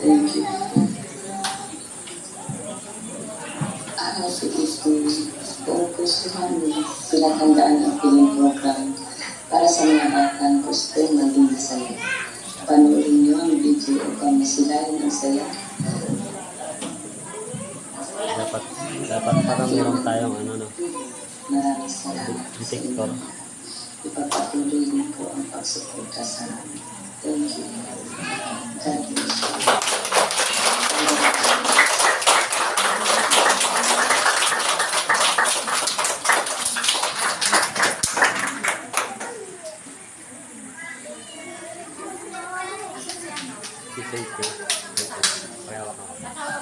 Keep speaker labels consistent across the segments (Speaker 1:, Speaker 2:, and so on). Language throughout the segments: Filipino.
Speaker 1: Thank you. So kung gustuhan mo, pinatandaan ang piling program para sa mga batang gusto maging masaya. Panoorin niyo ang video upang masilayan ang saya.
Speaker 2: Dapat parang meron tayong
Speaker 1: Maraming salamat.
Speaker 2: detector.
Speaker 1: Ipagpatuloy niyo po ang pagsuporta sa amin. Thank you. God bless you.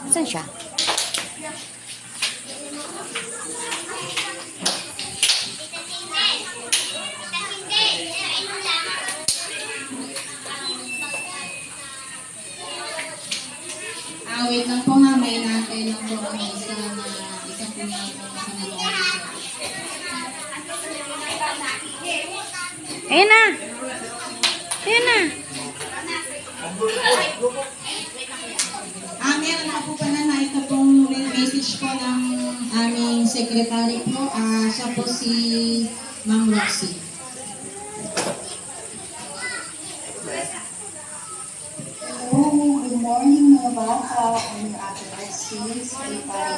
Speaker 3: Saan siya?
Speaker 4: Wait lang po nga, may natin lang po ang isa po na
Speaker 3: Ayan na! Ayan na!
Speaker 4: meron na po pala na ito pong message po ng aming secretary po. Siya po si Ma'am Roxy.
Speaker 5: Good morning mga bata. I'm Ate Roxy, secretary.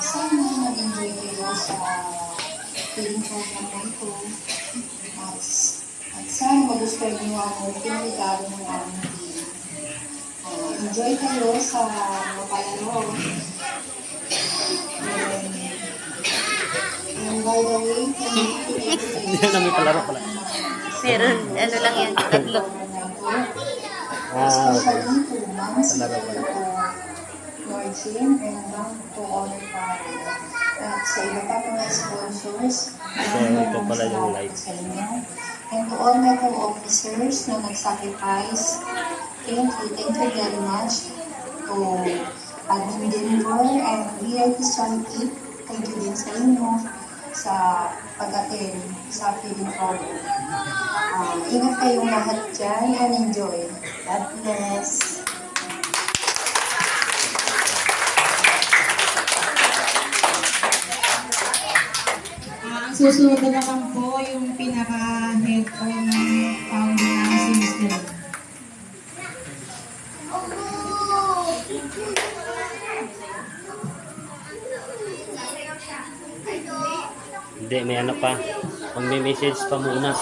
Speaker 5: Sana mag-enjoy kayo sa feeling program na ito. At sana magustuhan niyo ang pinagaro ng aming team. Enjoy kayo sa mapalaro. And by the way,
Speaker 2: Hindi na may palaro pala.
Speaker 3: Meron, ano lang yan, tatlo.
Speaker 5: especially to Ma'am Sita, Lord Jim, and Ma'am Honor Paro. At sa iba pa mga sponsors,
Speaker 2: ito pala yung light.
Speaker 5: sa inyo. And to all my co-officers na nag-sacrifice, thank you very much. To Admin Denver and VIP Santi, thank you din sa inyo sa pag-attend sa feeding program. Ingat kayong lahat dyan and enjoy. God bless.
Speaker 4: Ang susunod na naman po yung pinaka-head po ng founder namin si Mr.
Speaker 2: Hindi, may ano pa. Pag may message pa muna.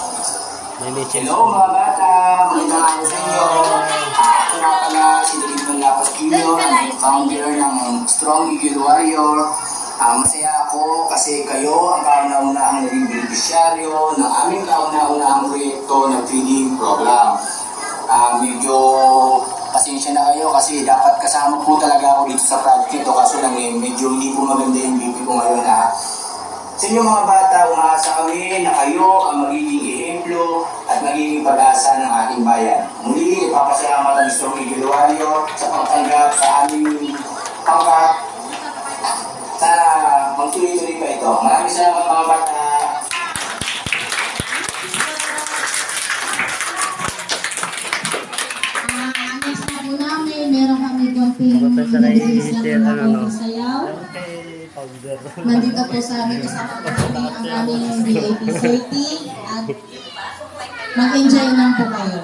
Speaker 2: May message
Speaker 6: Hello mga bata, magandang araw sa inyo. Ako nga pala si David Manlapas Jr., ang founder ng Strong Eagle Warrior. Masaya ako kasi kayo ang kauna-unahang naging beneficiaryo ng aming kauna-unahang proyekto ng feeding program. Medyo pasensya na kayo kasi dapat kasama po talaga ako dito sa project ito kaso lang medyo hindi po maganda yung BP ko ngayon Sa inyo mga bata, umaasa kami na kayo ang magiging ehemplo at magiging pag-asa ng ating bayan. Muli, ipapasalamat ang Strong Eagle Warrior sa pagtanggap sa aming pangkat. Sana magtuloy-tuloy pa ito. Maraming salamat mga bata.
Speaker 4: Next na po namin, meron kami konting sayaw. Nandito po sa amin kasama po namin ang aming VIP 30 at mag-enjoy lang po kayo.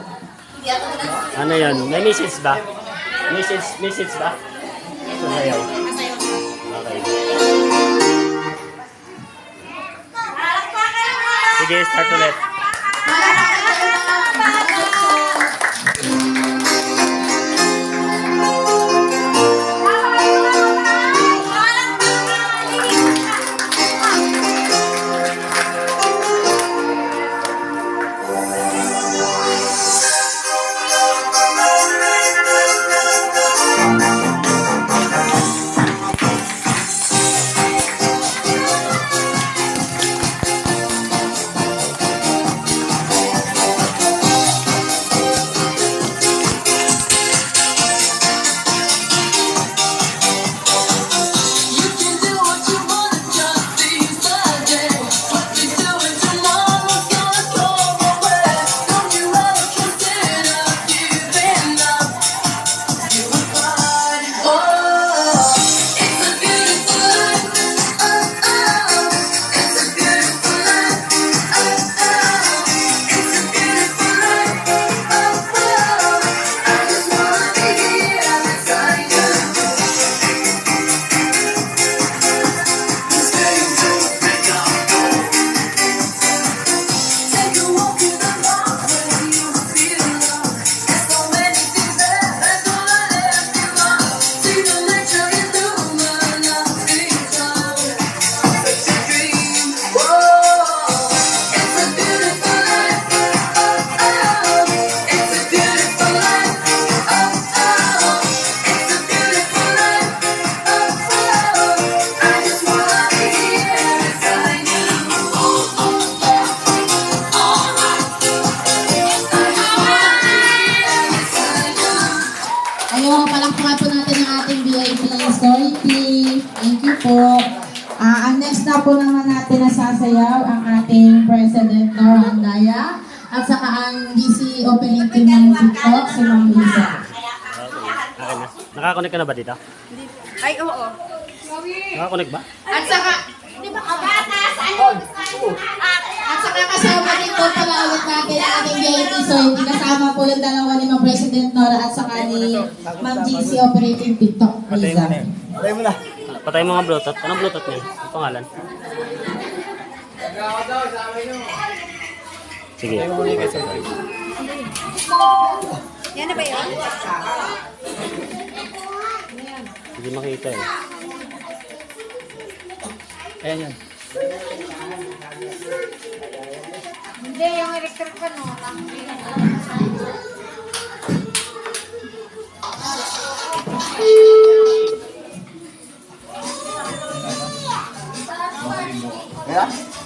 Speaker 2: Ano yun? May message ba? Message ba? Ito sayaw. Okay. Sige, start ulit.
Speaker 4: Soiti. Thank you po. Ang next na po naman natin na sasayaw ang ating President Nora Andaya at saka ang DC opening team ng TikTok si Ma'am Lisa.
Speaker 2: Okay na. Nakakonect ka na ba dito?
Speaker 3: Ay, oo.
Speaker 2: Nakakonect ba?
Speaker 4: At saka, di ba at saka kasama din po pala ulit natin ang ating JT Soiti. Kasama po yung dalawa ni Ma'am President Nora at saka ni Ma'am GC operating TikTok. Lisa.
Speaker 2: Patay mo nga Bluetooth. Anong Bluetooth niya? Ang pangalan? Sige.
Speaker 3: Yan na ba yun?
Speaker 2: Hindi makita eh.
Speaker 7: Ayan yan.
Speaker 3: Hindi, yung electric pa no.
Speaker 6: Yeah?